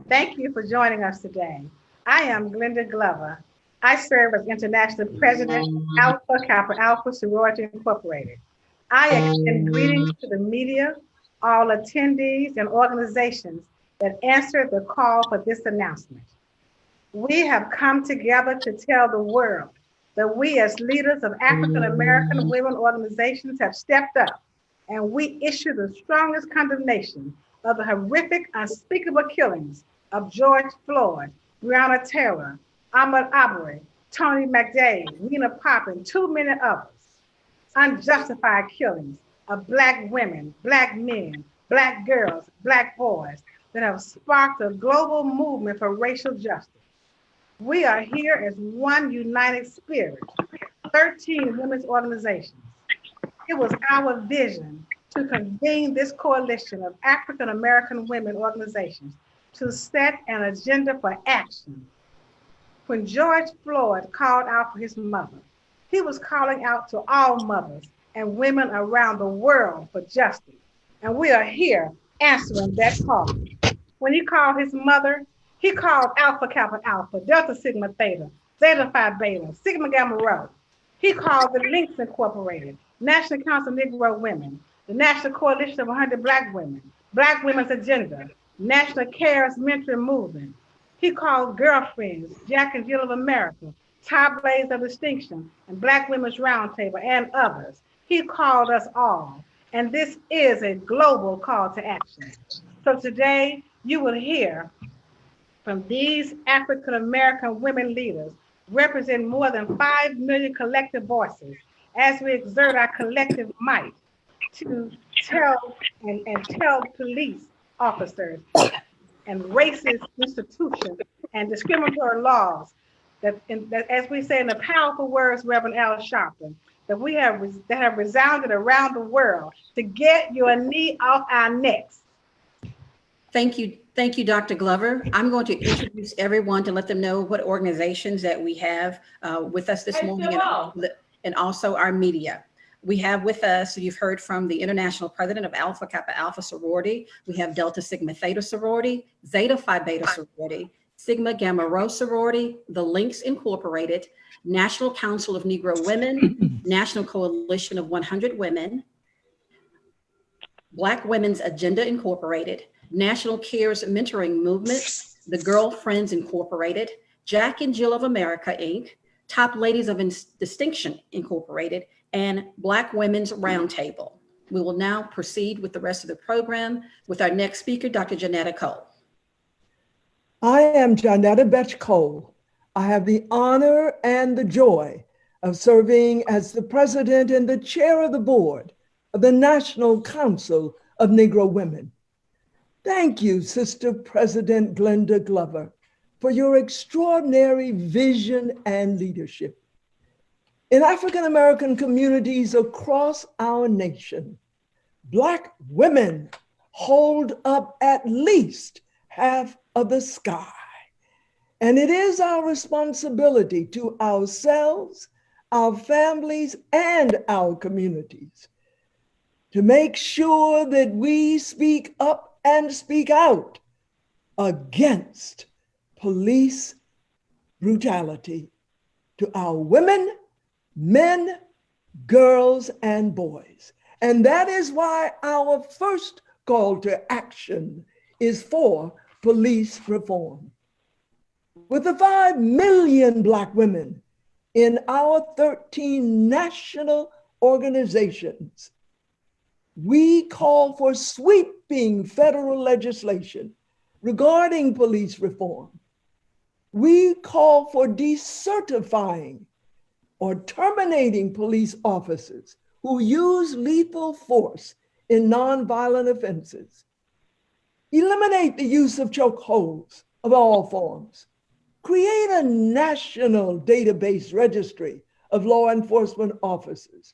Thank you for joining us today. I am Glenda Glover. I serve as International President, Alpha Kappa Alpha Sorority Incorporated. I extend greetings to the media, all attendees, and organizations that answered the call for this announcement. We have come together to tell the world that we, as leaders of African American women organizations, have stepped up and we issue the strongest condemnation of the horrific, unspeakable killings of George Floyd, Breonna Taylor, Ahmaud Arbery, Tony McDade, Nina Pop, and too many others. Unjustified killings of Black women, Black men, Black girls, Black boys that have sparked a global movement for racial justice. We are here as one united spirit, 13 women's organizations. It was our vision to convene this coalition of African American women organizations to set an agenda for action. When George Floyd called out for his mother, he was calling out to all mothers and women around the world for justice. And we are here answering that call. When he called his mother, he called Alpha Kappa Alpha, Delta Sigma Theta, Zeta Phi Beta, Sigma Gamma Rho. He called the Links Incorporated, National Council of Negro Women, the National Coalition of 100 Black Women's Agenda, National Cares Mentoring Movement. He called Girlfriends, Jack and Jill of America, Tie Blades of Distinction, and Black Women's Roundtable, and others. He called us all. And this is a global call to action. So today, you will hear from these African American women leaders represent more than 5 million collective voices as we exert our collective might to and tell police officers and racist institutions and discriminatory laws that, as we say in the powerful words, Reverend Al Sharpton, that have resounded around the world to get your knee off our necks. Thank you, Dr. Glover. I'm going to introduce everyone to let them know what organizations that we have with us this morning and also our media. We have with us, you've heard from the International President of Alpha Kappa Alpha Sorority. We have Delta Sigma Theta Sorority, Zeta Phi Beta Sorority, Sigma Gamma Rho Sorority, the Links Incorporated, National Council of Negro Women, National Coalition of 100 Women, Black Women's Agenda Incorporated, National Cares Mentoring Movement, the Girlfriends Incorporated, Jack and Jill of America, Inc., Top Ladies of Distinction Incorporated, and Black Women's Roundtable. We will now proceed with the rest of the program with our next speaker, Dr. Janetta Cole. I am Janetta Betch Cole. I have the honor and the joy of serving as the president and the chair of the board of the National Council of Negro Women. Thank you, Sister President Glenda Glover, for your extraordinary vision and leadership. In African American communities across our nation, Black women hold up at least half of the sky. And it is our responsibility to ourselves, our families, and our communities to make sure that we speak up and speak out against police brutality to our women, men, girls, and boys. And that is why our first call to action is for police reform. With the 5 million Black women in our 13 national organizations, we call for sweeping federal legislation regarding police reform. We call for decertifying or terminating police officers who use lethal force in nonviolent offenses. Eliminate the use of chokeholds of all forms. Create a national database registry of law enforcement officers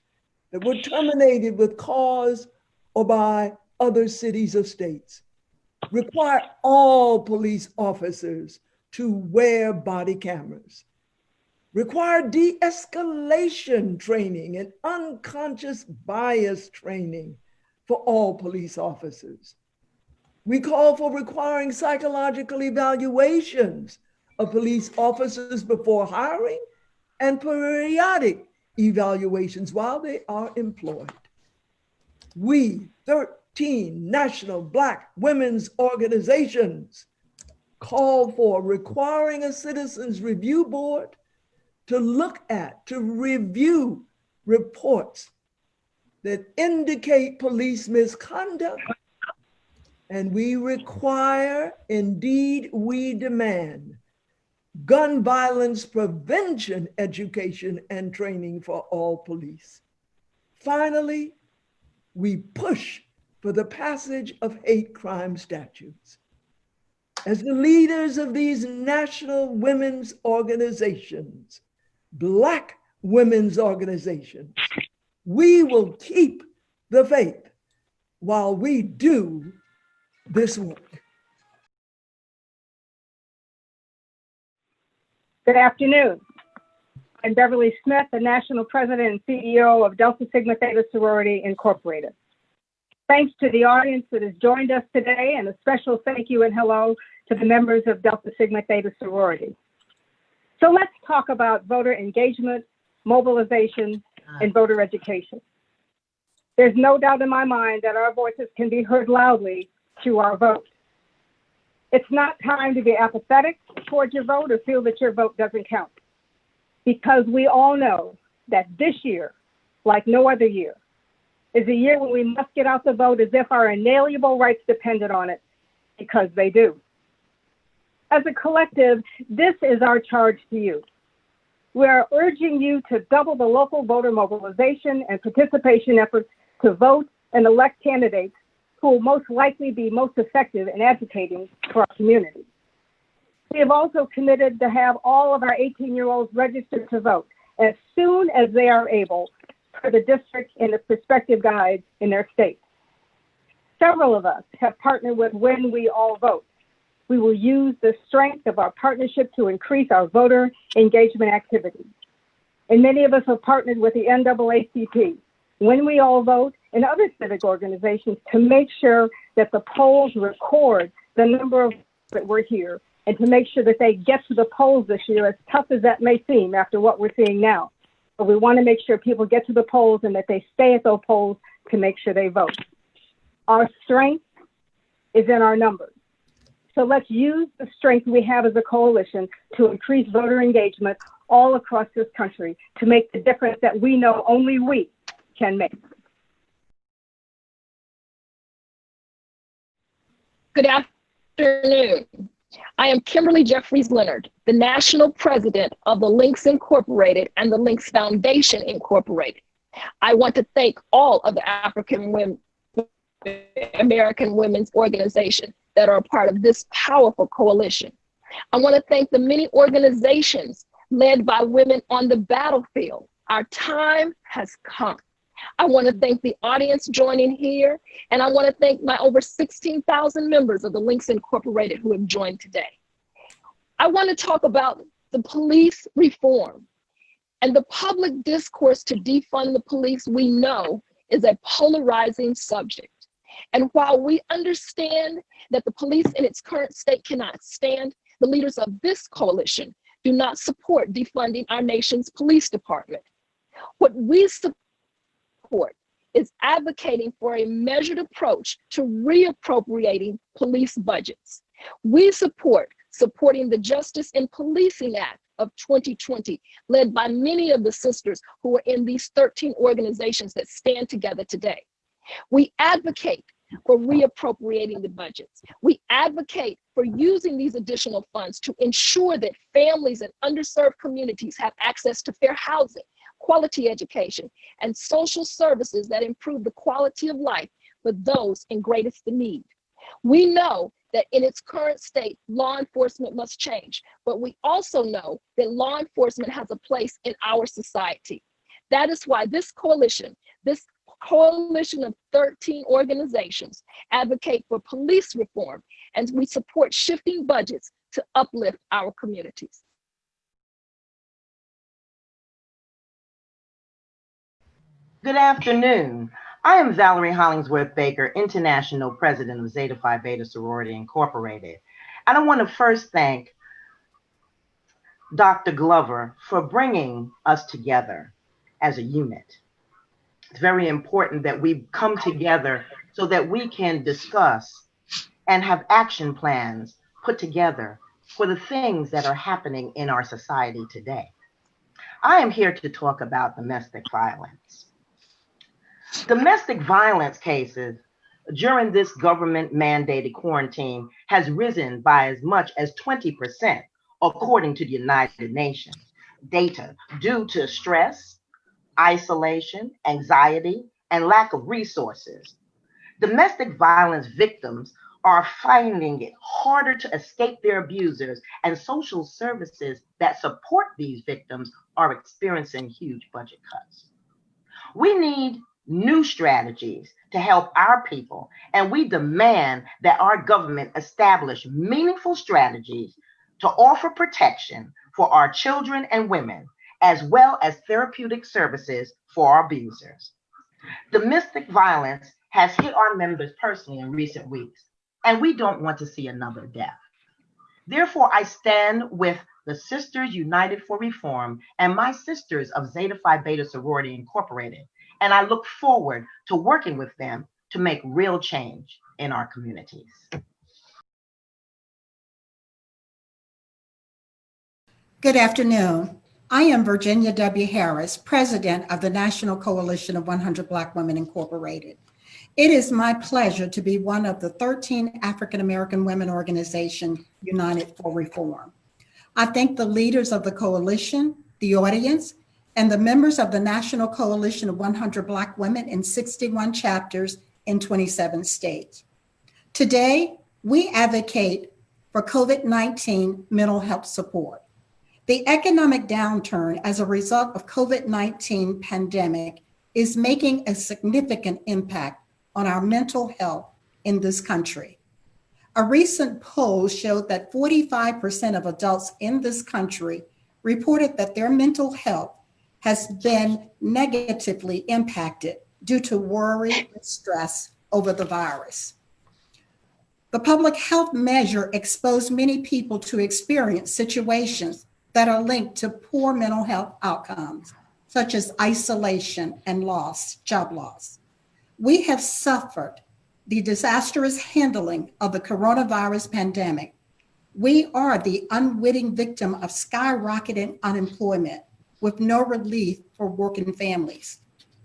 that were terminated with cause or by other cities or states. Require all police officers to wear body cameras. Require de-escalation training and unconscious bias training for all police officers. We call for requiring psychological evaluations of police officers before hiring and periodic evaluations while they are employed. We, 13 national Black women's organizations, call for requiring a citizens review board to look at, to review reports that indicate police misconduct. And we require, indeed we demand, gun violence prevention education and training for all police. Finally, we push for the passage of hate crime statutes. As the leaders of these national women's organizations, Black women's organizations, we will keep the faith while we do this work. Good afternoon. I'm Beverly Smith, the National President and CEO of Delta Sigma Theta Sorority Incorporated. Thanks to the audience that has joined us today, and a special thank you and hello to the members of Delta Sigma Theta Sorority. So let's talk about voter engagement, mobilization, and voter education. There's no doubt in my mind that our voices can be heard loudly through our vote. It's not time to be apathetic towards your vote or feel that your vote doesn't count, because we all know that this year, like no other year, is a year when we must get out the vote as if our inalienable rights depended on it, because they do. As a collective, this is our charge to you. We are urging you to double the local voter mobilization and participation efforts to vote and elect candidates who will most likely be most effective in advocating for our community. We have also committed to have all of our 18-year-olds registered to vote as soon as they are able for the district and the prospective guides in their state. Several of us have partnered with When We All Vote. We will use the strength of our partnership to increase our voter engagement activities. And many of us have partnered with the NAACP, When We All Vote, and other civic organizations to make sure that the polls record the number of that we're here, and to make sure that they get to the polls this year, as tough as that may seem after what we're seeing now. But we want to make sure people get to the polls and that they stay at those polls to make sure they vote. Our strength is in our numbers. So let's use the strength we have as a coalition to increase voter engagement all across this country to make the difference that we know only we can make. Good afternoon. I am Kimberly Jeffries Leonard, the National President of the Links Incorporated and the Links Foundation Incorporated. I want to thank all of the American women's organizations that are a part of this powerful coalition. I want to thank the many organizations led by women on the battlefield. Our time has come. I want to thank the audience joining here, and I want to thank my over 16,000 members of the Links Incorporated who have joined today. I want to talk about the police reform and the public discourse to defund the police. We know is a polarizing subject. And while we understand that the police in its current state cannot stand, the leaders of this coalition do not support defunding our nation's police department. What we support is advocating for a measured approach to reappropriating police budgets. We supporting the Justice in Policing Act of 2020, led by many of the sisters who are in these 13 organizations that stand together today. We advocate for reappropriating the budgets. We advocate for using these additional funds to ensure that families in underserved communities have access to fair housing, quality education, and social services that improve the quality of life for those in greatest need. We know that in its current state, law enforcement must change, but we also know that law enforcement has a place in our society. That is why this coalition of 13 organizations advocate for police reform, and we support shifting budgets to uplift our communities. Good afternoon. I am Valerie Hollingsworth Baker, International President of Zeta Phi Beta Sorority Incorporated. And I want to first thank Dr. Glover for bringing us together as a unit. It's very important that we come together so that we can discuss and have action plans put together for the things that are happening in our society today. I am here to talk about domestic violence. Domestic violence cases during this government-mandated quarantine has risen by as much as 20%, according to the United Nations data, due to stress, isolation, anxiety, and lack of resources. Domestic violence victims are finding it harder to escape their abusers, and social services that support these victims are experiencing huge budget cuts. We need new strategies to help our people, and we demand that our government establish meaningful strategies to offer protection for our children and women, as well as therapeutic services for our abusers. Domestic violence has hit our members personally in recent weeks, and we don't want to see another death. Therefore, I stand with the Sisters United for Reform and my sisters of Zeta Phi Beta Sorority Incorporated, and I look forward to working with them to make real change in our communities. Good afternoon. I am Virginia W. Harris, President of the National Coalition of 100 Black Women Incorporated. It is my pleasure to be one of the 13 African American women organizations united for reform. I thank the leaders of the coalition, the audience, and the members of the National Coalition of 100 Black Women in 61 chapters in 27 states. Today, we advocate for COVID-19 mental health support. The economic downturn as a result of COVID-19 pandemic is making a significant impact on our mental health in this country. A recent poll showed that 45% of adults in this country reported that their mental health has been negatively impacted due to worry and stress over the virus. The public health measure exposed many people to experience situations that are linked to poor mental health outcomes, such as isolation and loss, job loss. We have suffered the disastrous handling of the coronavirus pandemic. We are the unwitting victim of skyrocketing unemployment with no relief for working families.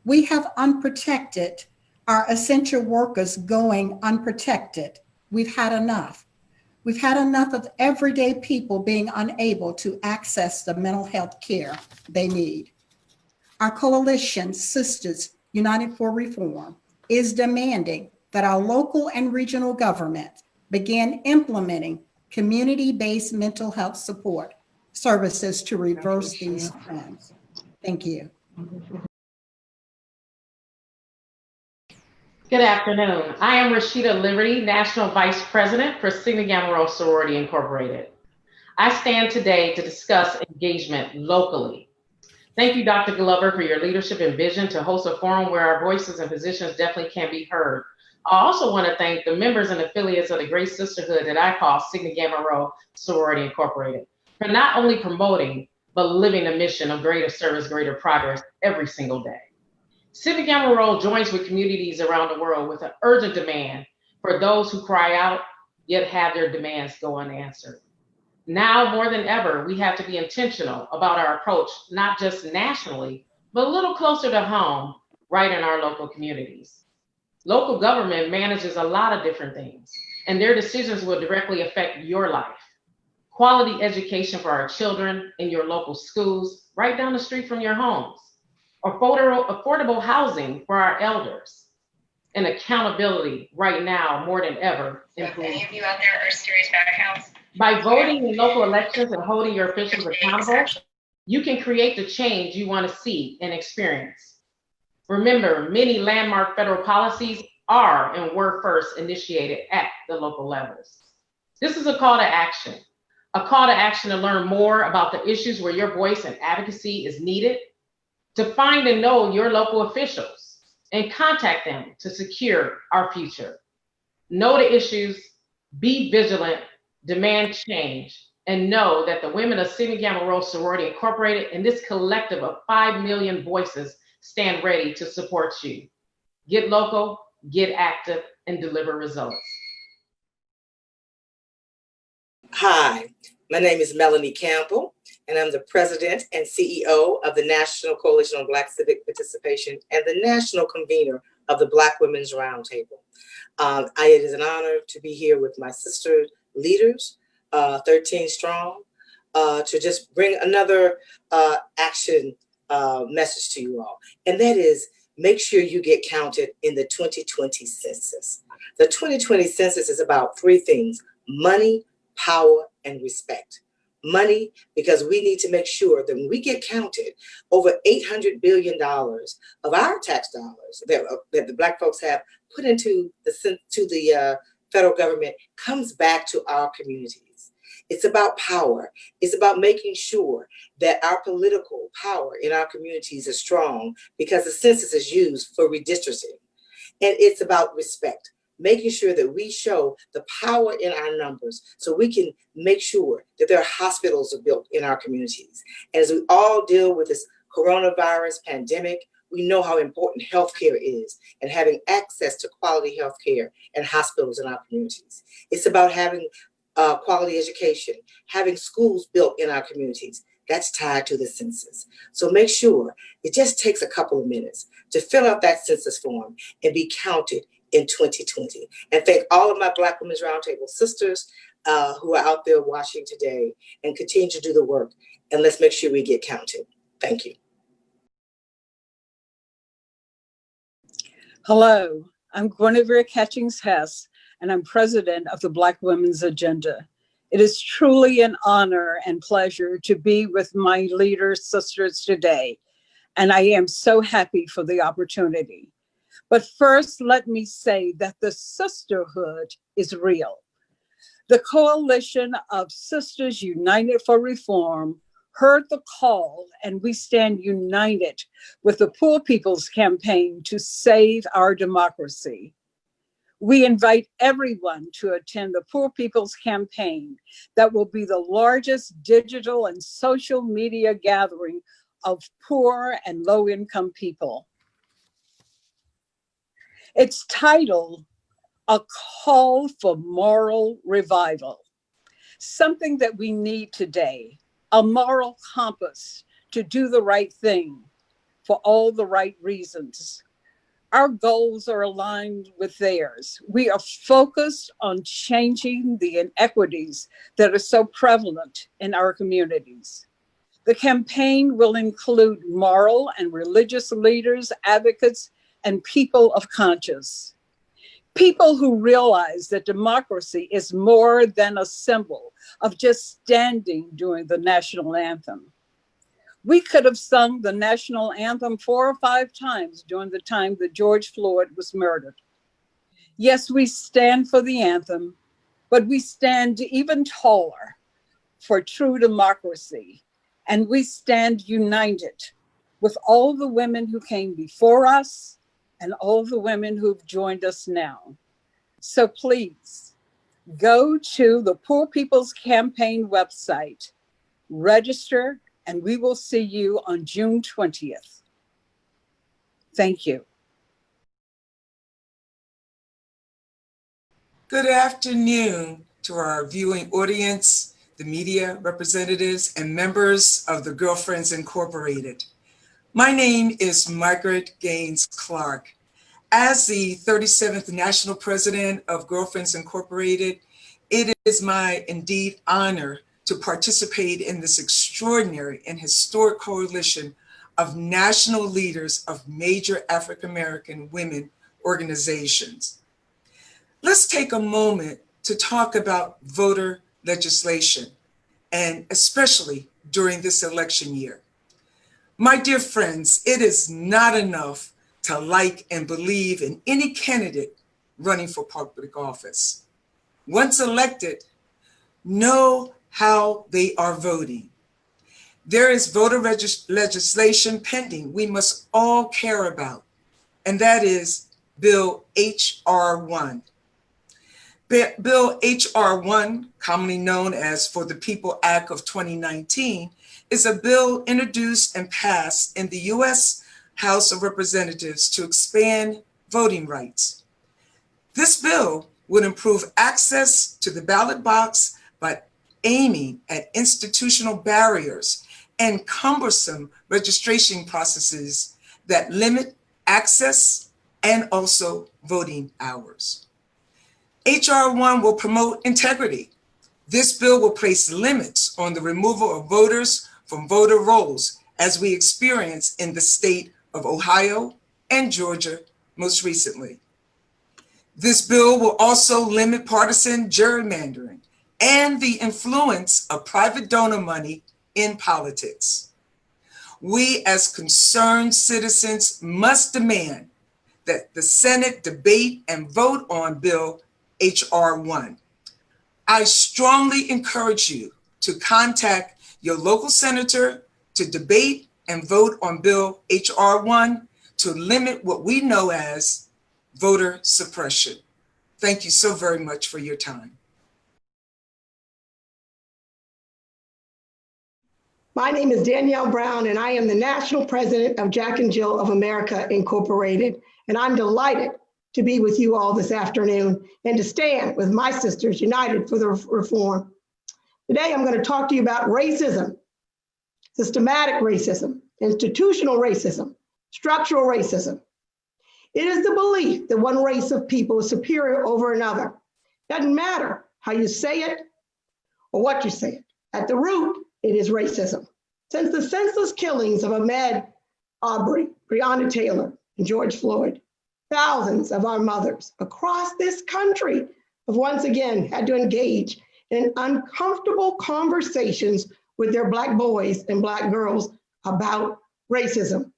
We have unprotected our essential workers going unprotected. We've had enough. We've had enough of everyday people being unable to access the mental health care they need. Our coalition, Sisters United for Reform, is demanding that our local and regional government begin implementing community-based mental health support services to reverse these trends. Thank you. Good afternoon. I am Rashida Liberty, National Vice President for Sigma Gamma Rho Sorority Incorporated. I stand today to discuss engagement locally. Thank you, Dr. Glover, for your leadership and vision to host a forum where our voices and positions definitely can be heard. I also want to thank the members and affiliates of the great sisterhood that I call Sigma Gamma Rho Sorority Incorporated for not only promoting, but living the mission of greater service, greater progress every single day. Sigma Gamma Rho joins with communities around the world with an urgent demand for those who cry out, yet have their demands go unanswered. Now more than ever, we have to be intentional about our approach, not just nationally, but a little closer to home, right in our local communities. Local government manages a lot of different things, and their decisions will directly affect your life. Quality education for our children in your local schools, right down the street from your homes. Affordable housing for our elders. And accountability right now more than ever. If any of you out there are serious backhounds. By voting in local elections and holding your officials accountable, you can create the change you want to see and experience. Remember, many landmark federal policies are and were first initiated at the local levels. This is a call to action to learn more about the issues where your voice and advocacy is needed, to find and know your local officials, and contact them to secure our future. Know the issues, be vigilant, demand change, and know that the women of Sigma Gamma Rho Sorority Incorporated and this collective of 5 million voices stand ready to support you. Get local, get active, and deliver results. Hi, my name is Melanie Campbell, and I'm the President and CEO of the National Coalition on Black Civic Participation and the National Convener of the Black Women's Roundtable. It is an honor to be here with my sister leaders, 13 strong, to just bring another action message to you all. And that is, make sure you get counted in the 2020 census. The 2020 census is about three things: money, power, and respect. Money, because we need to make sure that when we get counted, over $800 billion of our tax dollars that the Black folks have put into the federal government comes back to our communities. It's about power. It's about making sure that our political power in our communities is strong, because the census is used for redistricting. And it's about respect, making sure that we show the power in our numbers so we can make sure that there are hospitals are built in our communities. And as we all deal with this coronavirus pandemic, we know how important healthcare is and having access to quality healthcare and hospitals in our communities. It's about having quality education, having schools built in our communities. That's tied to the census. So make sure, it just takes a couple of minutes to fill out that census form and be counted in 2020. And thank all of my Black Women's Roundtable sisters who are out there watching today, and continue to do the work. And let's make sure we get counted. Thank you. Hello, I'm Guinevere Catchings-Hess, and I'm president of the Black Women's Agenda. It is truly an honor and pleasure to be with my leader sisters today, and I am so happy for the opportunity. But first, let me say that the sisterhood is real. The Coalition of Sisters United for Reform heard the call, and we stand united with the Poor People's Campaign to save our democracy. We invite everyone to attend the Poor People's Campaign that will be the largest digital and social media gathering of poor and low-income people. It's titled, A Call for Moral Revival, something that we need today, a moral compass to do the right thing for all the right reasons. Our goals are aligned with theirs. We are focused on changing the inequities that are so prevalent in our communities. The campaign will include moral and religious leaders, advocates, and people of conscience. People who realize that democracy is more than a symbol of just standing during the national anthem. We could have sung the national anthem 4 or 5 times during the time that George Floyd was murdered. Yes, we stand for the anthem, but we stand even taller for true democracy. And we stand united with all the women who came before us and all the women who've joined us now. So please go to the Poor People's Campaign website, register, and we will see you on June 20th. Thank you. Good afternoon to our viewing audience, the media representatives, and members of the Girlfriends Incorporated. My name is Margaret Gaines Clark. As the 37th National President of Girlfriends Incorporated, it is my indeed honor to participate in this extraordinary and historic coalition of national leaders of major African American women organizations. Let's take a moment to talk about voter legislation, and especially during this election year. My dear friends, it is not enough to like and believe in any candidate running for public office. Once elected, know how they are voting. There is voter legislation pending we must all care about, and that is Bill H.R. 1. Bill H.R. 1, commonly known as For the People Act of 2019, is a bill introduced and passed in the U.S. House of Representatives to expand voting rights. This bill would improve access to the ballot box by aiming at institutional barriers and cumbersome registration processes that limit access and also voting hours. H.R. 1 will promote integrity. This bill will place limits on the removal of voters from voter rolls, as we experience in the state of Ohio and Georgia most recently. This bill will also limit partisan gerrymandering and the influence of private donor money in politics. We as concerned citizens must demand that the Senate debate and vote on Bill H.R. 1. I strongly encourage you to contact your local senator to debate and vote on Bill H.R. 1 to limit what we know as voter suppression. Thank you so very much for your time. My name is Danielle Brown, and I am the National President of Jack and Jill of America Incorporated. And I'm delighted to be with you all this afternoon and to stand with my sisters united for the reform. Today, I'm going to talk to you about racism, systematic racism, institutional racism, structural racism. It is the belief that one race of people is superior over another. Doesn't matter how you say it or what you say it. At the root, it is racism. Since the senseless killings of Ahmaud Arbery, Breonna Taylor, and George Floyd, thousands of our mothers across this country have once again had to engage in uncomfortable conversations with their Black boys and Black girls about racism.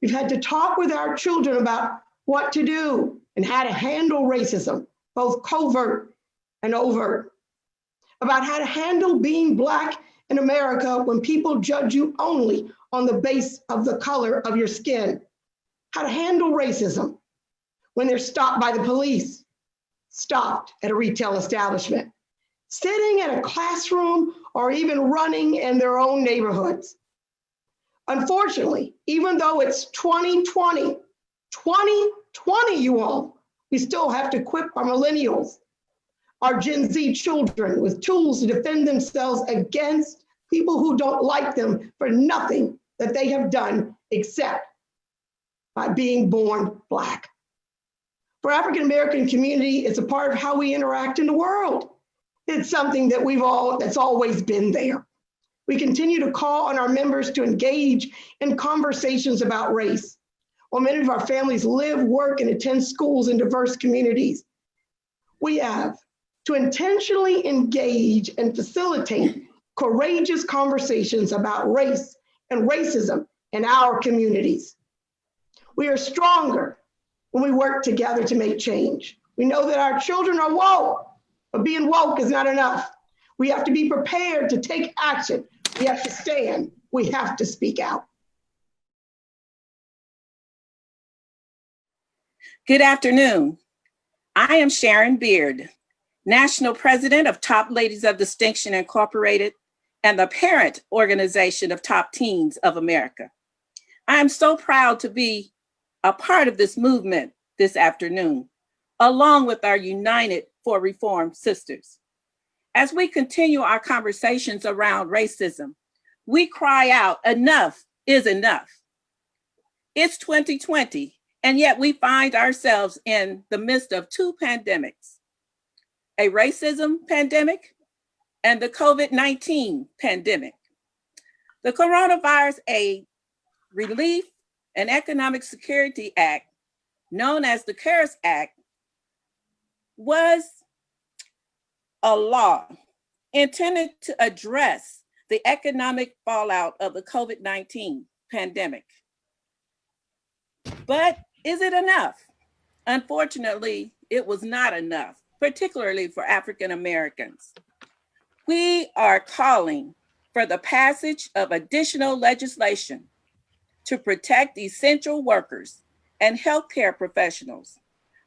We've had to talk with our children about what to do and how to handle racism, both covert and overt, about how to handle being Black in America when people judge you only on the base of the color of your skin, how to handle racism when they're stopped by the police, stopped at a retail establishment, sitting in a classroom, or even running in their own neighborhoods. Unfortunately, even though it's 2020, you all, we still have to equip our millennials, our Gen Z children with tools to defend themselves against people who don't like them for nothing that they have done except by being born Black. For African American community, it's a part of how we interact in the world. It's something that that's always been there. We continue to call on our members to engage in conversations about race. While many of our families live, work, and attend schools in diverse communities, we have to intentionally engage and facilitate courageous conversations about race and racism in our communities. We are stronger when we work together to make change. We know that our children are woke, but being woke is not enough. We have to be prepared to take action. We have to stand. We have to speak out. Good afternoon. I am Sharon Beard, National President of Top Ladies of Distinction Incorporated and the parent organization of Top Teens of America. I am so proud to be a part of this movement this afternoon, along with our United for Reform sisters. As we continue our conversations around racism, we cry out, enough is enough. It's 2020, and yet we find ourselves in the midst of two pandemics, a racism pandemic and the COVID-19 pandemic. The Coronavirus Aid, Relief, and Economic Security Act, known as the CARES Act, was a law intended to address the economic fallout of the COVID-19 pandemic. But is it enough? Unfortunately, it was not enough, particularly for African Americans. We are calling for the passage of additional legislation to protect essential workers and healthcare professionals.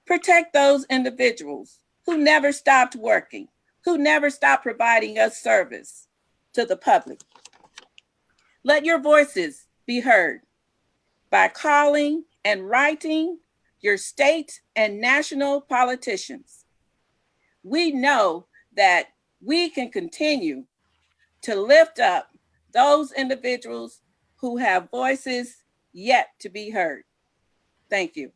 Protect those individuals who never stopped working, who never stopped providing us service to the public. Let your voices be heard by calling and writing your state and national politicians. We know that we can continue to lift up those individuals who have voices yet to be heard. Thank you.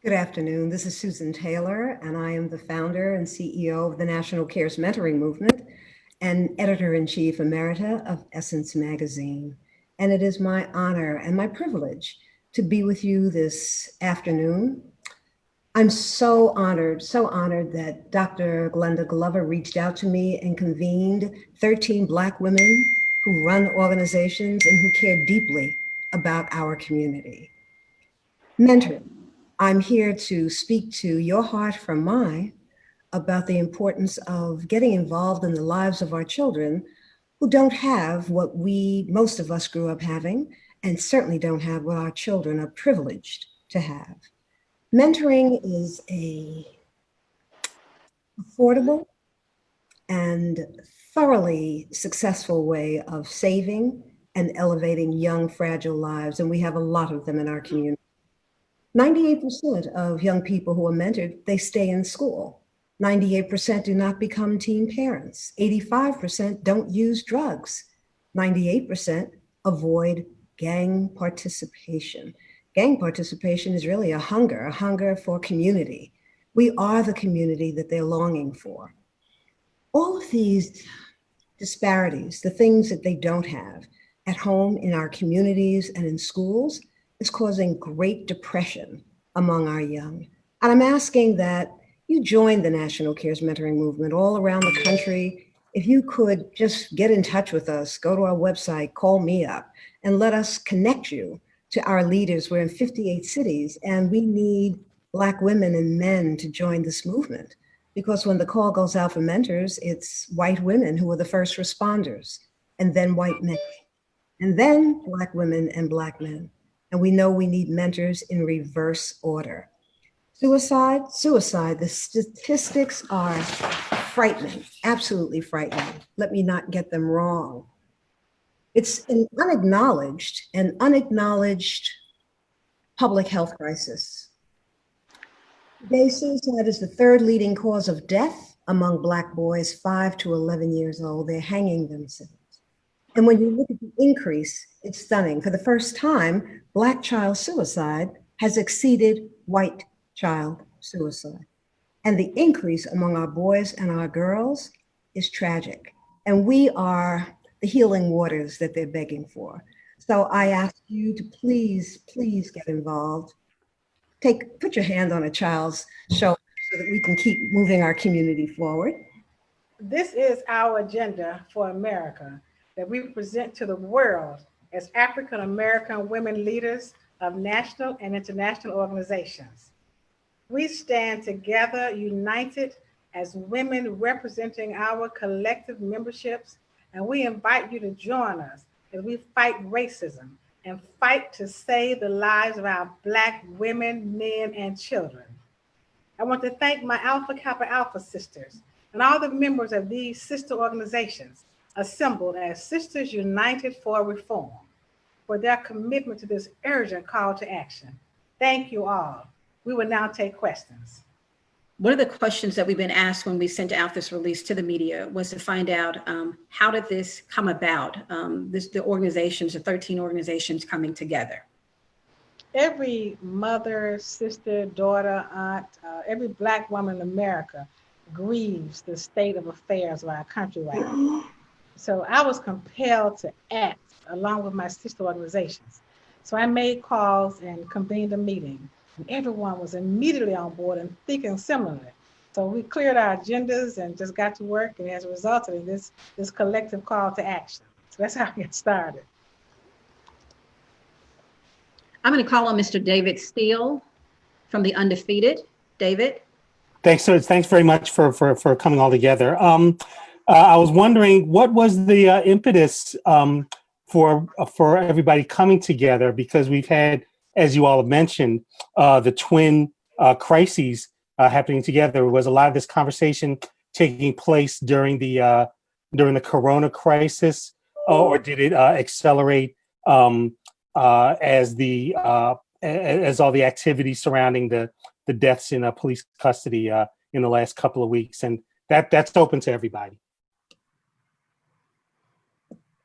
Good afternoon. This is Susan Taylor, and I am the founder and CEO of the National Cares Mentoring Movement and editor-in-chief emerita of Essence Magazine. And it is my honor and my privilege to be with you this afternoon. I'm so honored that Dr. Glenda Glover reached out to me and convened 13 Black women who run organizations and who care deeply about our community. Mentoring. I'm here to speak to your heart from mine about the importance of getting involved in the lives of our children who don't have what most of us grew up having, and certainly don't have what our children are privileged to have. Mentoring is a affordable and thoroughly successful way of saving and elevating young, fragile lives, and we have a lot of them in our community. 98% of young people who are mentored, they stay in school. 98% do not become teen parents. 85% don't use drugs. 98% avoid gang participation. Gang participation is really a hunger for community. We are the community that they're longing for. All of these disparities, the things that they don't have at home, in our communities, and in schools, is causing great depression among our young. And I'm asking that you join the National Cares Mentoring Movement all around the country. If you could just get in touch with us, go to our website, call me up, and let us connect you to our leaders. We're in 58 cities, and we need Black women and men to join this movement. Because when the call goes out for mentors, it's white women who are the first responders, and then white men, and then Black women and Black men. And we know we need mentors in reverse order. Suicide, the statistics are frightening, absolutely frightening. Let me not get them wrong. It's an unacknowledged public health crisis. Today, suicide is the third leading cause of death among Black boys 5 to 11 years old. They're hanging themselves. And when you look at the increase, it's stunning. For the first time, Black child suicide has exceeded white child suicide. And the increase among our boys and our girls is tragic. And we are the healing waters that they're begging for. So I ask you to please get involved. Put your hand on a child's shoulder so that we can keep moving our community forward. This is our agenda for America that we present to the world as African American women leaders of national and international organizations. We stand together, united as women representing our collective memberships, and we invite you to join us as we fight racism and fight to save the lives of our Black women, men, and children. I want to thank my Alpha Kappa Alpha sisters and all the members of these sister organizations assembled as Sisters United for Reform for their commitment to this urgent call to action. Thank you all. We will now take questions. One of the questions that we've been asked when we sent out this release to the media was to find out how did this come about, the organizations, the 13 organizations coming together? Every mother, sister, daughter, aunt, every Black woman in America grieves the state of affairs of our country right now. So I was compelled to act along with my sister organizations. So I made calls and convened a meeting. And everyone was immediately on board and thinking similarly. So we cleared our agendas and just got to work, and as a result of this collective call to action. So that's how we got started. I'm going to call on Mr. David Steele from the Undefeated. David. Thanks very much for coming all together. I was wondering, what was the impetus for everybody coming together, because we've had, as you all have mentioned, the twin crises happening together. There was a lot of this conversation taking place during the Corona crisis, or did it accelerate as all the activity surrounding the deaths in police custody in the last couple of weeks? And that's open to everybody.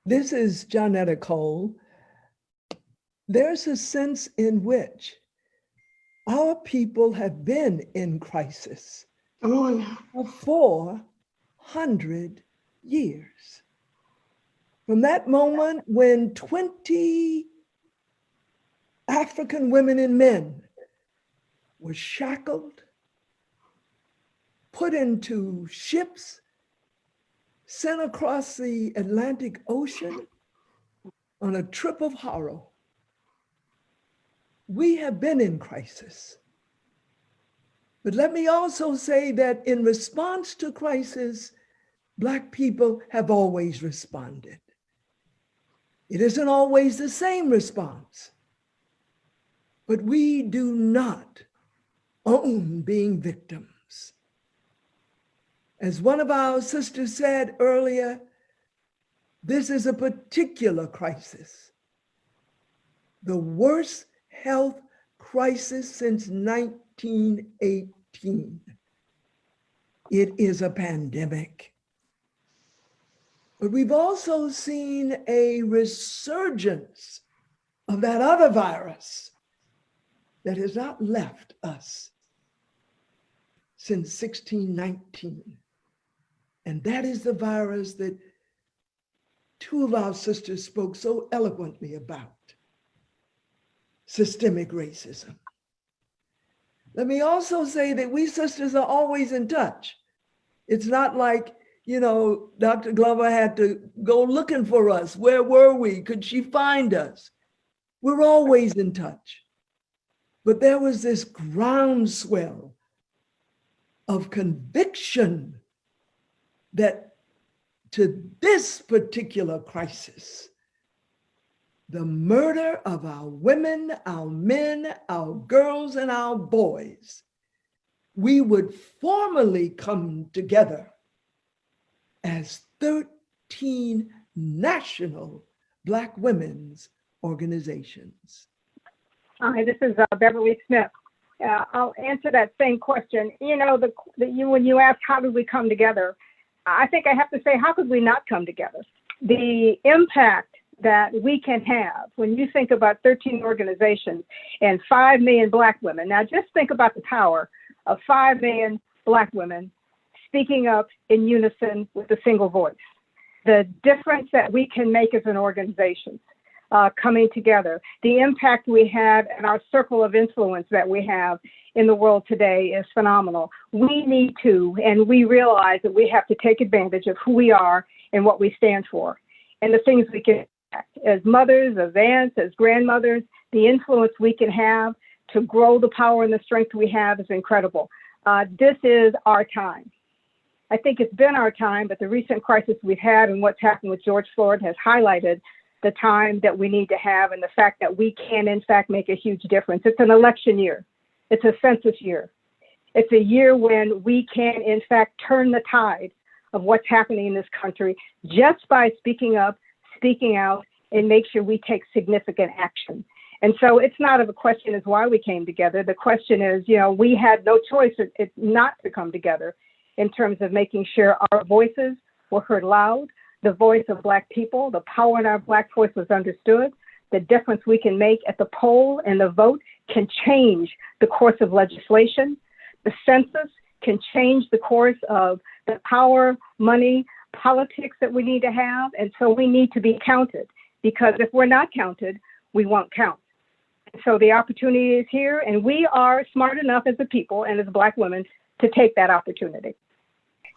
This is Johnetta Cole. There's a sense in which our people have been in crisis for 400 years. From that moment when 20 African women and men were shackled, put into ships, sent across the Atlantic Ocean on a trip of horror. We have been in crisis. But let me also say that in response to crisis, Black people have always responded. It isn't always the same response, but we do not own being victims. As one of our sisters said earlier, this is a particular crisis, the worst health crisis since 1918. It is a pandemic. But we've also seen a resurgence of that other virus that has not left us since 1619. And that is the virus that two of our sisters spoke so eloquently about: systemic racism. Let me also say that we sisters are always in touch. It's not like, Dr. Glover had to go looking for us. Where were we? Could she find us? We're always in touch. But there was this groundswell of conviction that to this particular crisis, the murder of our women, our men, our girls, and our boys, we would formally come together as 13 national Black women's organizations. Hi, this is Beverly Smith. I'll answer that same question. When you ask how did we come together, I think I have to say, how could we not come together? The impact that we can have when you think about 13 organizations and 5 million Black women. Now just think about the power of 5 million Black women speaking up in unison with a single voice. The difference that we can make as an organization, coming together, the impact we have and our circle of influence that we have in the world today is phenomenal. We need to, and we realize that we have to take advantage of who we are and what we stand for and the things we can impact. As mothers, as aunts, as grandmothers, the influence we can have to grow the power and the strength we have is incredible. This is our time. I think it's been our time, but the recent crisis we've had and what's happened with George Floyd has highlighted the time that we need to have and the fact that we can, in fact, make a huge difference. It's an election year. It's a census year. It's a year when we can, in fact, turn the tide of what's happening in this country just by speaking up, speaking out, and make sure we take significant action. And so it's not of a question as why we came together. The question is, we had no choice not to come together in terms of making sure our voices were heard loud, the voice of Black people, the power in our Black voice was understood, the difference we can make at the poll and the vote can change the course of legislation. The census can change the course of the power, money, politics that we need to have. And so we need to be counted, because if we're not counted, we won't count. So the opportunity is here, and we are smart enough as a people and as Black women to take that opportunity.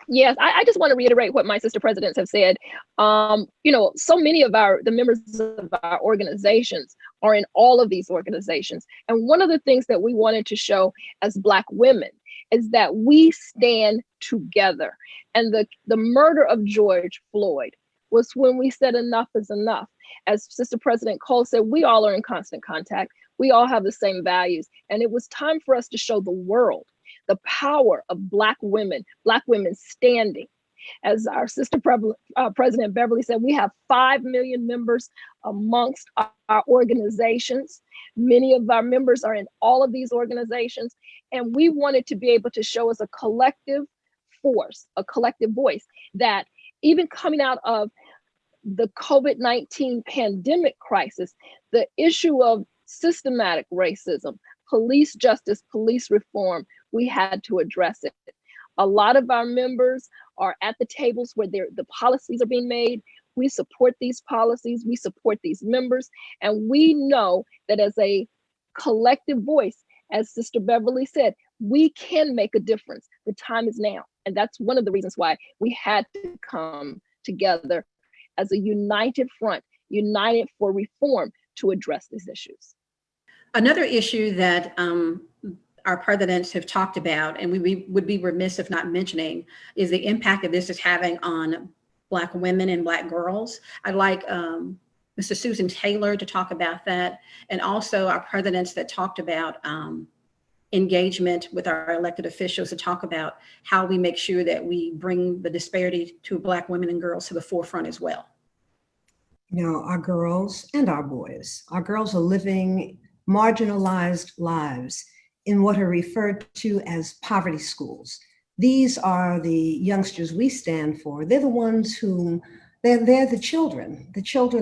Yes, I just want to reiterate what my sister presidents have said. So many of the members of our organizations are in all of these organizations. And one of the things that we wanted to show as Black women is that we stand together. And the murder of George Floyd was when we said enough is enough. As Sister President Cole said, we all are in constant contact. We all have the same values. And it was time for us to show the world the power of Black women standing. As our Sister President Beverly said, we have 5 million members amongst our organizations. Many of our members are in all of these organizations. And we wanted to be able to show as a collective force, a collective voice, that even coming out of the COVID-19 pandemic crisis, the issue of systematic racism, police justice, police reform, we had to address it. A lot of our members are at the tables where the policies are being made. We support these policies, we support these members, and we know that as a collective voice, as Sister Beverly said, we can make a difference. The time is now. And that's one of the reasons why we had to come together as a united front, united for reform to address these issues. Another issue that our presidents have talked about, and we would be remiss if not mentioning, is the impact that this is having on Black women and Black girls. I'd like Mr. Susan Taylor to talk about that, and also our presidents that talked about engagement with our elected officials to talk about how we make sure that we bring the disparity to Black women and girls to the forefront as well. You know, our girls and our boys, our girls are living marginalized lives in what are referred to as poverty schools. These are the youngsters we stand for. They're the ones who, they're the children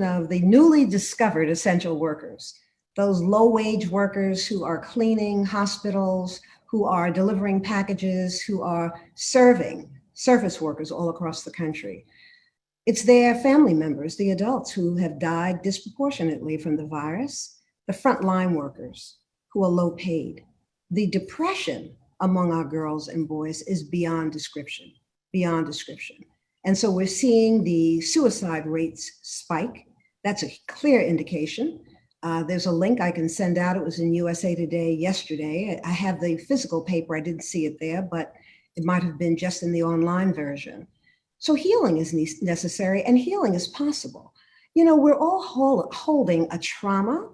of the newly discovered essential workers, those low-wage workers who are cleaning hospitals, who are delivering packages, who are serving service workers all across the country. It's their family members, the adults who have died disproportionately from the virus, the frontline workers who are low paid. The depression among our girls and boys is beyond description, beyond description. And so we're seeing the suicide rates spike. That's a clear indication. There's a link I can send out. It was in USA Today yesterday. I have the physical paper. I didn't see it there, but it might have been just in the online version. So healing is necessary and healing is possible. You know, we're all holding a trauma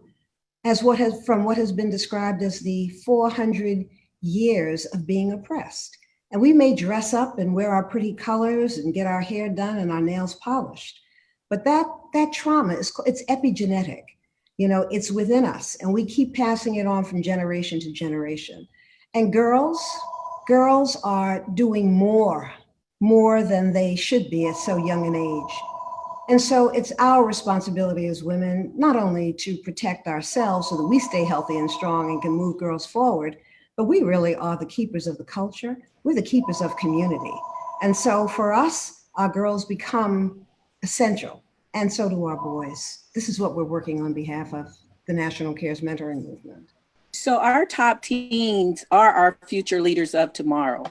from what has been described as the 400 years of being oppressed. And we may dress up and wear our pretty colors and get our hair done and our nails polished, but that trauma it's epigenetic. You know, it's within us and we keep passing it on from generation to generation. And girls are doing more than they should be at so young an age. And so it's our responsibility as women, not only to protect ourselves so that we stay healthy and strong and can move girls forward, but we really are the keepers of the culture. We're the keepers of community. And so for us, our girls become essential, and so do our boys. This is what we're working on behalf of the National Cares Mentoring Movement. So our top teens are our future leaders of tomorrow.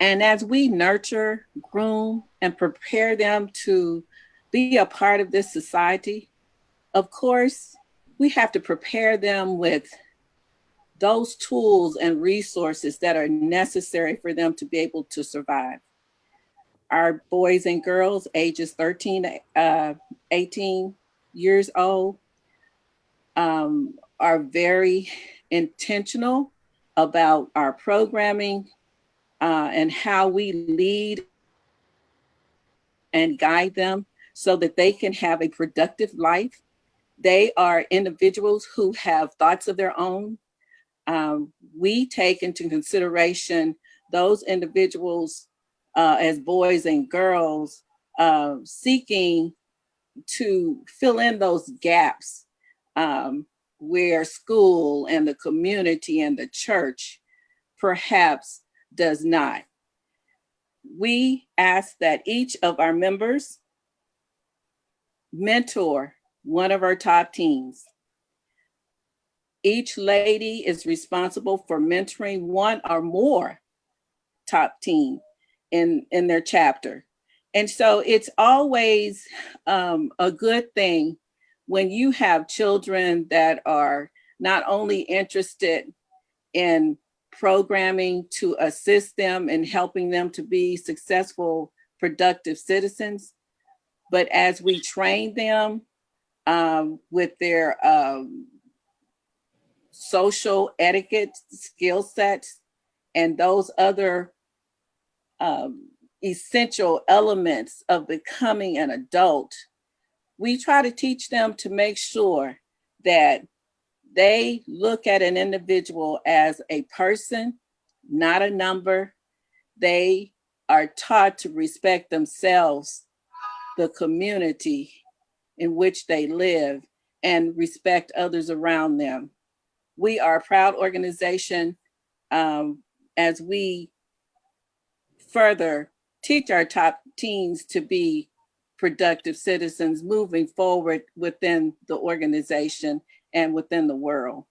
And as we nurture, groom, and prepare them to be a part of this society, of course, we have to prepare them with those tools and resources that are necessary for them to be able to survive. Our boys and girls ages 13 to 18 years old are very intentional about our programming and how we lead and guide them so that they can have a productive life. They are individuals who have thoughts of their own. We take into consideration those individuals as boys and girls seeking to fill in those gaps where school and the community and the church perhaps does not. We ask that each of our members mentor one of our top teens. Each lady is responsible for mentoring one or more top teen in their chapter. And so it's always a good thing when you have children that are not only interested in programming to assist them and helping them to be successful, productive citizens, But as we train them with their social etiquette skill sets and those other essential elements of becoming an adult, we try to teach them to make sure that they look at an individual as a person, not a number. They are taught to respect themselves, the community in which they live, and respect others around them. We are a proud organization as we further teach our top teens to be productive citizens moving forward within the organization and within the world.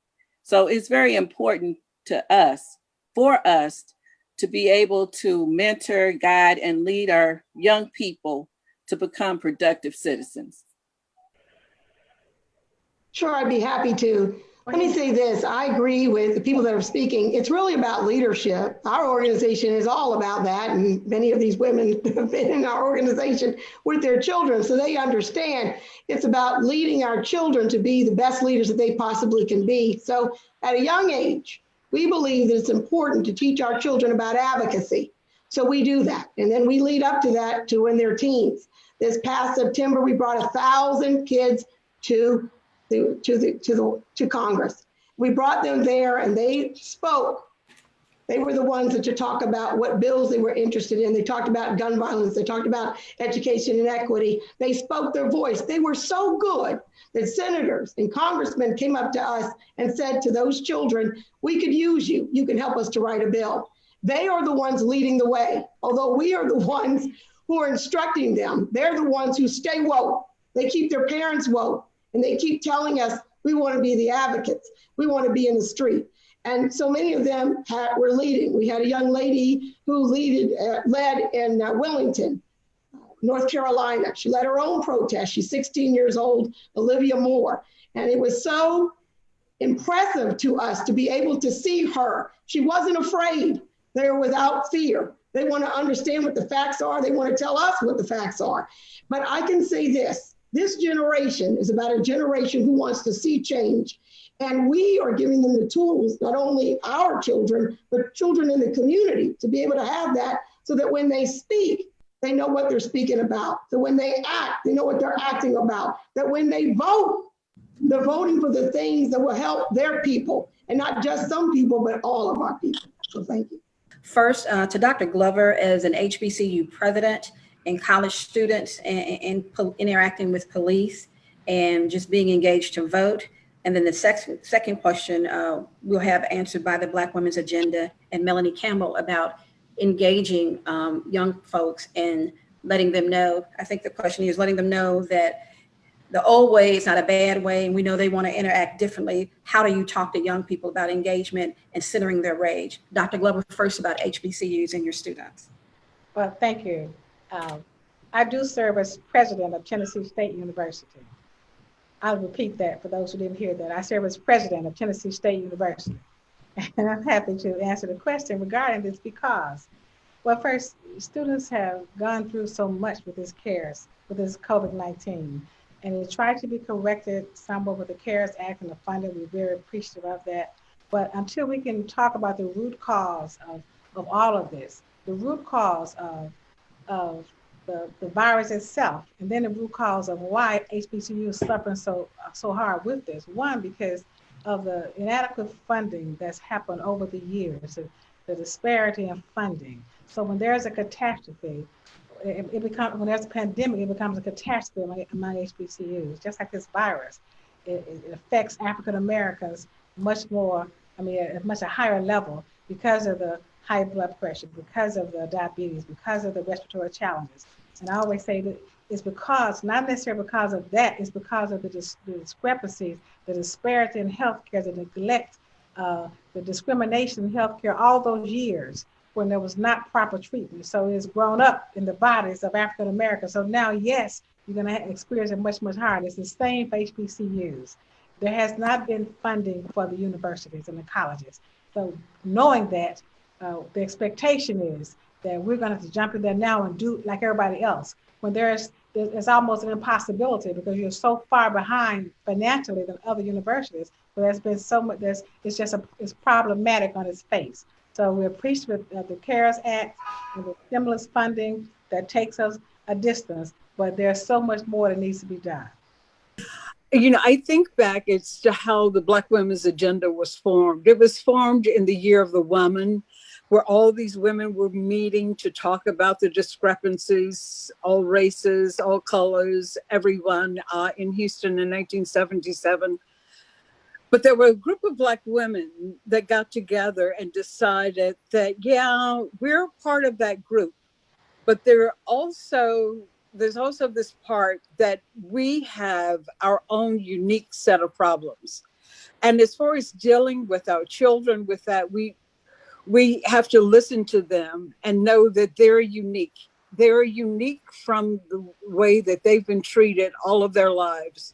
So it's very important to us, for us, to be able to mentor, guide, and lead our young people to become productive citizens. Sure, I'd be happy to. Let me say this. I agree with the people that are speaking. It's really about leadership. Our organization is all about that. And many of these women have been in our organization with their children. So they understand it's about leading our children to be the best leaders that they possibly can be. So at a young age, we believe that it's important to teach our children about advocacy. So we do that. And then we lead up to that to when they're teens. This past September, we brought 1,000 kids to Congress. We brought them there and they spoke. They were the ones that to talk about what bills they were interested in. They talked about gun violence. They talked about education and equity. They spoke their voice. They were so good that senators and congressmen came up to us and said to those children, we could use you. You can help us to write a bill. They are the ones leading the way. Although we are the ones who are instructing them. They're the ones who stay woke. They keep their parents woke. And they keep telling us, we want to be the advocates. We want to be in the street. And so many of them were leading. We had a young lady who led in Wilmington, North Carolina. She led her own protest. She's 16 years old, Olivia Moore. And it was so impressive to us to be able to see her. She wasn't afraid. They were without fear. They want to understand what the facts are. They want to tell us what the facts are. But I can say this. This generation is about a generation who wants to see change. And we are giving them the tools, not only our children, but children in the community to be able to have that so that when they speak, they know what they're speaking about. So when they act, they know what they're acting about. That when they vote, they're voting for the things that will help their people and not just some people, but all of our people. So thank you. First, to Dr. Glover, as an HBCU president, and college students and interacting with police and just being engaged to vote. And then the second question we'll have answered by the Black Women's Agenda and Melanie Campbell about engaging young folks and letting them know. I think the question is letting them know that the old way is not a bad way, and we know they want to interact differently. How do you talk to young people about engagement and centering their rage? Dr. Glover, first about HBCUs and your students. Well, thank you. I do serve as president of Tennessee State University. I'll repeat that for those who didn't hear that. I serve as president of Tennessee State University. And I'm happy to answer the question regarding this because, well, first, students have gone through so much with this CARES, with this COVID-19, and it tried to be corrected somewhat with the CARES Act and the funding. We're very appreciative of that. But until we can talk about the root cause of all of this, the root cause of the virus itself, and then the root cause of why HBCU is suffering so hard with this. One, because of the inadequate funding that's happened over the years, the disparity in funding. So when there's a catastrophe, when there's a pandemic, it becomes a catastrophe among HBCUs. Just like this virus, it affects African Americans much more, at much a higher level because of the high blood pressure, because of the diabetes, because of the respiratory challenges. And I always say that it's because, not necessarily because of that, it's because of the discrepancies, the disparity in healthcare, the neglect, the discrimination in healthcare all those years when there was not proper treatment. So it's grown up in the bodies of African Americans. So now, yes, you're going to experience it much, much harder. It's the same for HBCUs. There has not been funding for the universities and the colleges. So knowing that, the expectation is that we're going to have to jump in there now and do like everybody else. When there's it's almost an impossibility because you're so far behind financially than other universities. So there's been so much. It's problematic on its face. So we appreciate the CARES Act and the stimulus funding that takes us a distance, but there's so much more that needs to be done. You know, I think back as to how the Black Women's Agenda was formed. It was formed in the Year of the Woman, where all these women were meeting to talk about the discrepancies, all races, all colors, everyone in Houston in 1977. But there were a group of Black women that got together and decided that, yeah, we're part of that group, but there's also this part that we have our own unique set of problems. And as far as dealing with our children with that, we have to listen to them and know that they're unique. They're unique from the way that they've been treated all of their lives.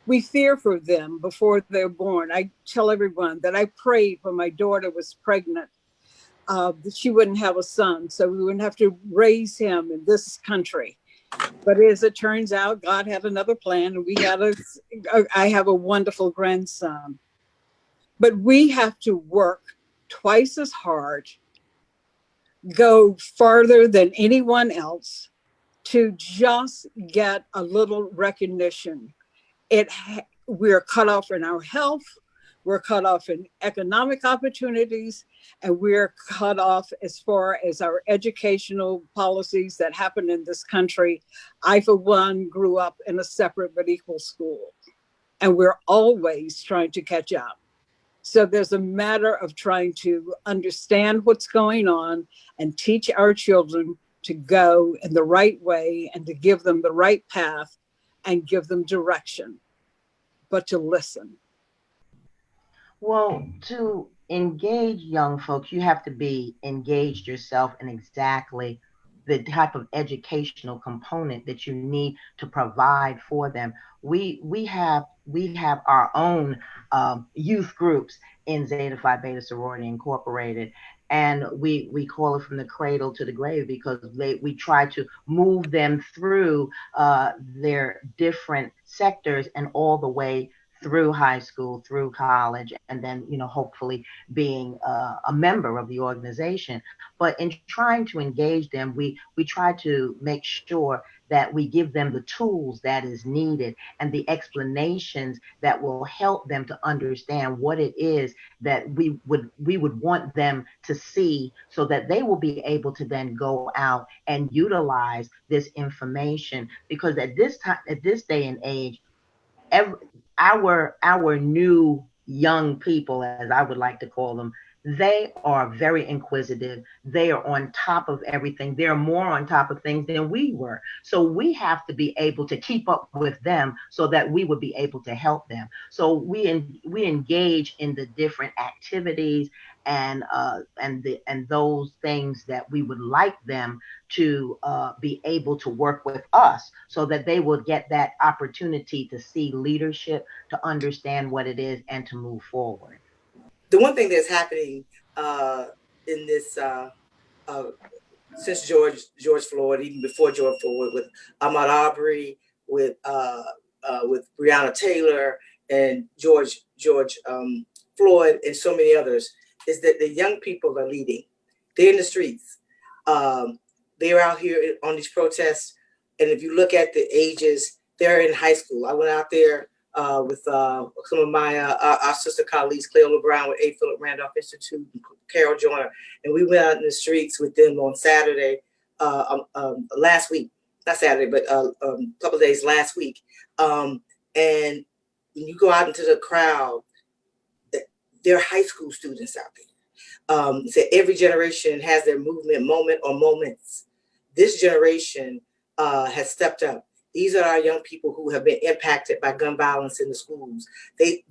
We fear for them before they're born. I tell everyone that I prayed when my daughter was pregnant that she wouldn't have a son, so we wouldn't have to raise him in this country. But as it turns out, God had another plan, and I have a wonderful grandson. But we have to work twice as hard, go farther than anyone else to just get a little recognition. We're cut off in our health, we're cut off in economic opportunities, and we're cut off as far as our educational policies that happen in this country. I, for one, grew up in a separate but equal school, and we're always trying to catch up. So there's a matter of trying to understand what's going on and teach our children to go in the right way and to give them the right path and give them direction, but to listen. Well, to engage young folks, you have to be engaged yourself in exactly the type of educational component that you need to provide for them. We have our own youth groups in Zeta Phi Beta Sorority Incorporated, and we call it from the cradle to the grave because we try to move them through their different sectors and all the way through high school, through college, and then, hopefully being a member of the organization. But in trying to engage them, we try to make sure that we give them the tools that is needed and the explanations that will help them to understand what it is that we would want them to see, so that they will be able to then go out and utilize this information. Because at this day and age, our new young people, as I would like to call them, they are very inquisitive. They are on top of everything. They're more on top of things than we were. So we have to be able to keep up with them so that we would be able to help them. So we engage in the different activities and those things that we would like them to be able to work with us, so that they will get that opportunity to see leadership, to understand what it is, and to move forward. The one thing that's happening in this since George Floyd, even before George Floyd, with Ahmaud Arbery, with Breonna Taylor, and George Floyd, and so many others, is that the young people are leading. They're in the streets. They're out here on these protests. And if you look at the ages, they're in high school. I went out there with some of my our sister colleagues, Cleola Brown with A. Philip Randolph Institute, Carol Joyner, and we went out in the streets with them on Saturday, last week, not Saturday, but a couple of days last week. And when you go out into the crowd, there are high school students out there. So every generation has their movement moment or moments. This generation has stepped up. These are our young people who have been impacted by gun violence in the schools. They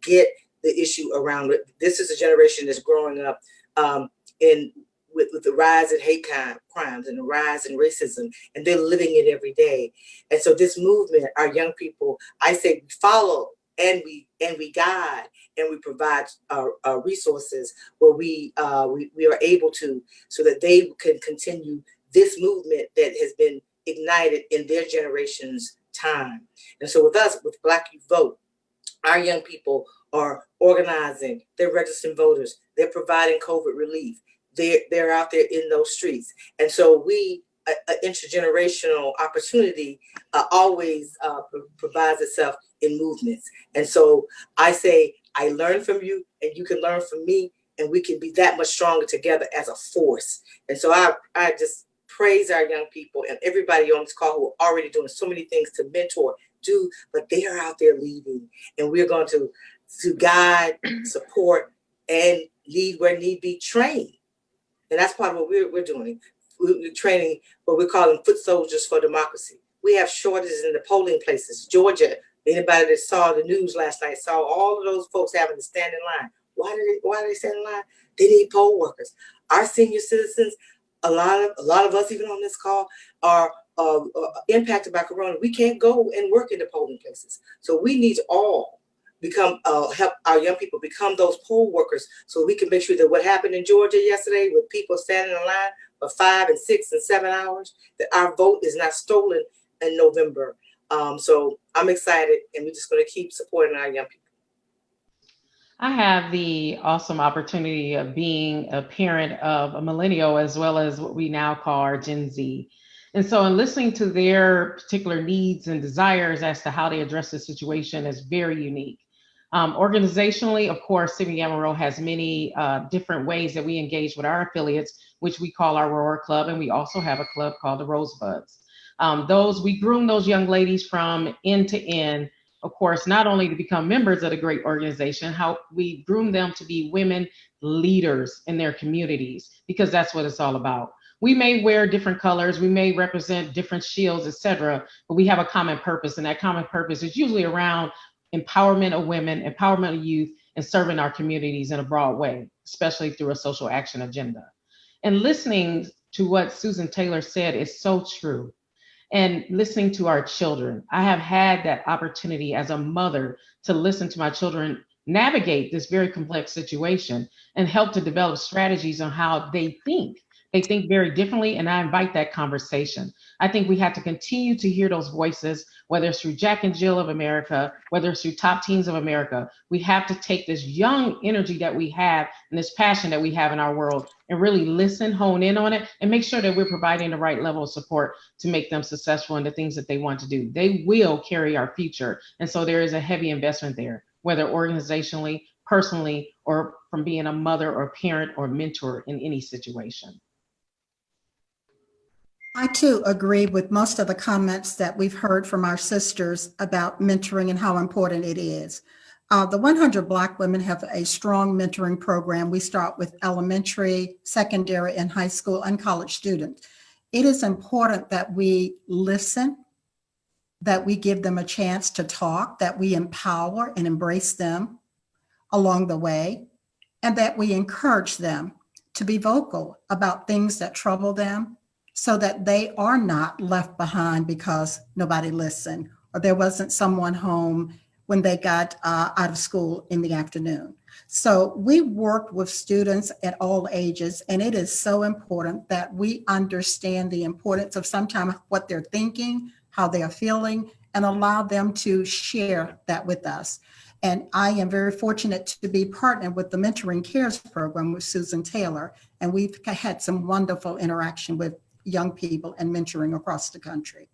get the issue around it. This is a generation that's growing up with the rise in hate crimes and the rise in racism, and they're living it every day. And so this movement, our young people, I say we follow and we guide and we provide resources where we are able to, so that they can continue this movement that has been ignited in their generation's time. And so with us, with Black Youth Vote, our young people are organizing, they're registering voters, they're providing COVID relief, they're out there in those streets. And so an intergenerational opportunity always provides itself in movements. And so I say, I learn from you and you can learn from me, and we can be that much stronger together as a force. And so I just praise our young people and everybody on this call who are already doing so many things to mentor, but they are out there leading, and we're going to guide, support, and lead where need be, train. And that's part of what we're doing. We're training what we're calling foot soldiers for democracy. We have shortages in the polling places. Georgia, anybody that saw the news last night saw all of those folks having to stand in line. Why do they stand in line? They need poll workers. Our senior citizens, a lot of us even on this call are impacted by Corona. We can't go and work in the polling places. So we need to all become help our young people become those poll workers, so we can make sure that what happened in Georgia yesterday with people standing in line for 5 and 6 and 7 hours, that our vote is not stolen in November. So I'm excited, and we're just going to keep supporting our young people. I have the awesome opportunity of being a parent of a millennial, as well as what we now call our Gen Z. And so in listening to their particular needs and desires as to how they address the situation is very unique. Organizationally, of course, Sigma Gamma Rho has many different ways that we engage with our affiliates, which we call our Roar Club, and we also have a club called the Rosebuds. We groom those young ladies from end to end, of course, not only to become members of a great organization, how we groom them to be women leaders in their communities, because that's what it's all about. We may wear different colors, we may represent different shields, etc., but we have a common purpose, and that common purpose is usually around empowerment of women, empowerment of youth, and serving our communities in a broad way, especially through a social action agenda. And listening to what Susan Taylor said is so true. And listening to our children, I have had that opportunity as a mother to listen to my children navigate this very complex situation and help to develop strategies on how they think. They think very differently, and I invite that conversation. I think we have to continue to hear those voices, whether it's through Jack and Jill of America, whether it's through Top Teens of America. We have to take this young energy that we have and this passion that we have in our world and really listen, hone in on it, and make sure that we're providing the right level of support to make them successful in the things that they want to do. They will carry our future. And so there is a heavy investment there, whether organizationally, personally, or from being a mother or parent or mentor in any situation. I too agree with most of the comments that we've heard from our sisters about mentoring and how important it is. The 100 Black women have a strong mentoring program. We start with elementary, secondary, and high school and college students. It is important that we listen, that we give them a chance to talk, that we empower and embrace them along the way, and that we encourage them to be vocal about things that trouble them, so that they are not left behind because nobody listened or there wasn't someone home when they got out of school in the afternoon. So we worked with students at all ages, and it is so important that we understand the importance of sometimes what they're thinking, how they are feeling, and allow them to share that with us. And I am very fortunate to be partnered with the Mentoring Cares program with Susan Taylor, and we've had some wonderful interaction with young people and mentoring across the country.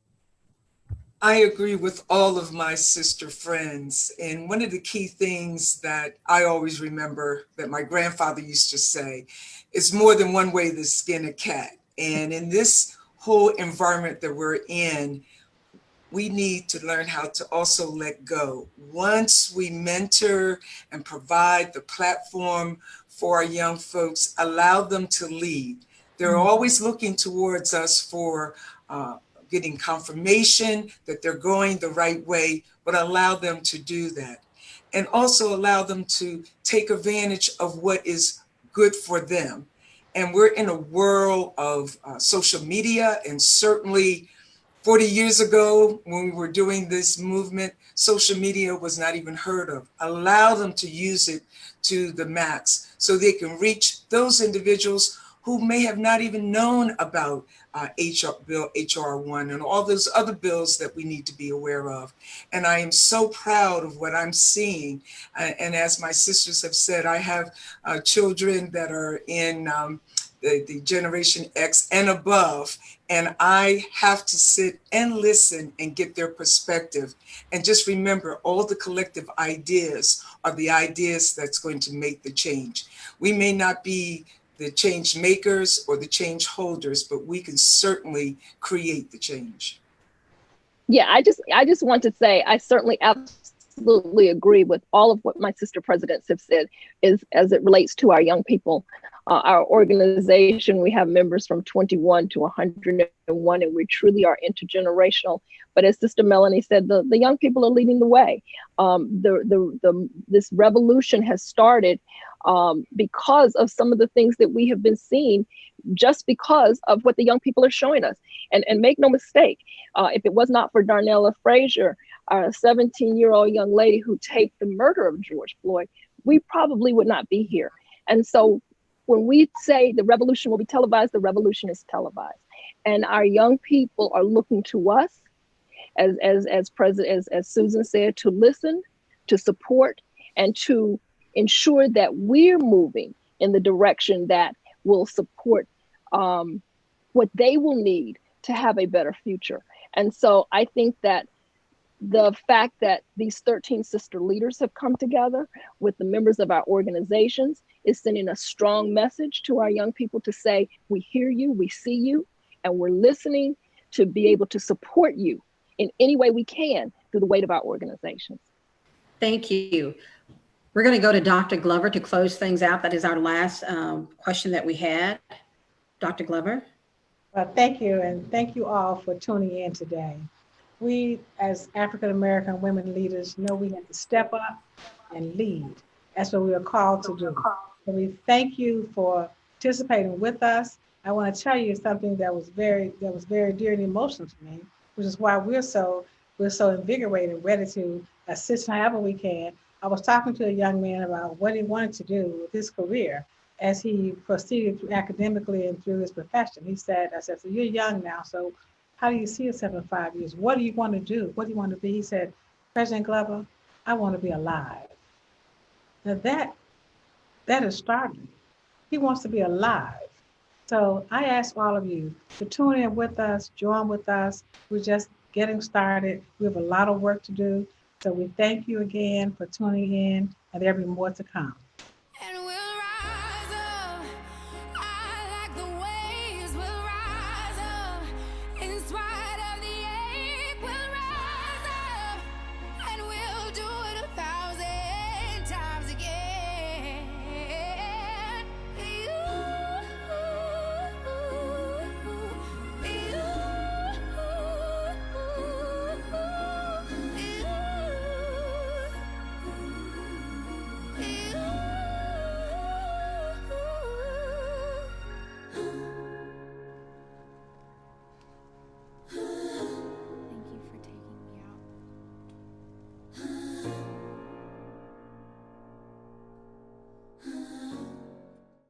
I agree with all of my sister friends. And one of the key things that I always remember that my grandfather used to say is more than one way to skin a cat. And in this whole environment that we're in, we need to learn how to also let go. Once we mentor and provide the platform for our young folks, allow them to lead. They're always looking towards us for getting confirmation that they're going the right way, but allow them to do that. And also allow them to take advantage of what is good for them. And we're in a world of social media, and certainly 40 years ago when we were doing this movement, social media was not even heard of. Allow them to use it to the max so they can reach those individuals who may have not even known about HR 1 and all those other bills that we need to be aware of. And I am so proud of what I'm seeing. And as my sisters have said, I have children that are in the Generation X and above, and I have to sit and listen and get their perspective. And just remember, all the collective ideas are the ideas that's going to make the change. We may not be the change makers or the change holders, but we can certainly create the change. Yeah, I just want to say, I certainly absolutely agree with all of what my sister presidents have said as it relates to our young people. Our organization, we have members from 21 to 101, and we truly are intergenerational. But as Sister Melanie said, the young people are leading the way. This revolution has started because of some of the things that we have been seeing, just because of what the young people are showing us. And make no mistake, if it was not for Darnella Frazier, a 17-year-old young lady who taped the murder of George Floyd, we probably would not be here. And so when we say the revolution will be televised, the revolution is televised. And our young people are looking to us, as Susan said, to listen, to support, and to ensure that we're moving in the direction that will support what they will need to have a better future. And so I think that the fact that these 13 sister leaders have come together with the members of our organizations is sending a strong message to our young people to say, we hear you, we see you, and we're listening to be able to support you in any way we can through the weight of our organizations. Thank you. We're going to go to Dr. Glover to close things out. That is our last question that we had. Dr. Glover. Well, thank you, and thank you all for tuning in today. We, as African-American women leaders, know we have to step up and lead. That's what we are called to do. So we thank you for participating with us. I want to tell you something that was very dear and emotional to me, which is why we're so invigorated and ready to assist however we can. I was talking to a young man about what he wanted to do with his career as he proceeded through academically and through his profession. He said, I said, so you're young now, so how do you see yourself in 5 years? What do you want to do? What do you want to be? He said, President Glover, I want to be alive. Now that is startling. He wants to be alive. So I ask all of you to tune in with us, join with us. We're just getting started. We have a lot of work to do. So we thank you again for tuning in, and there'll be more to come.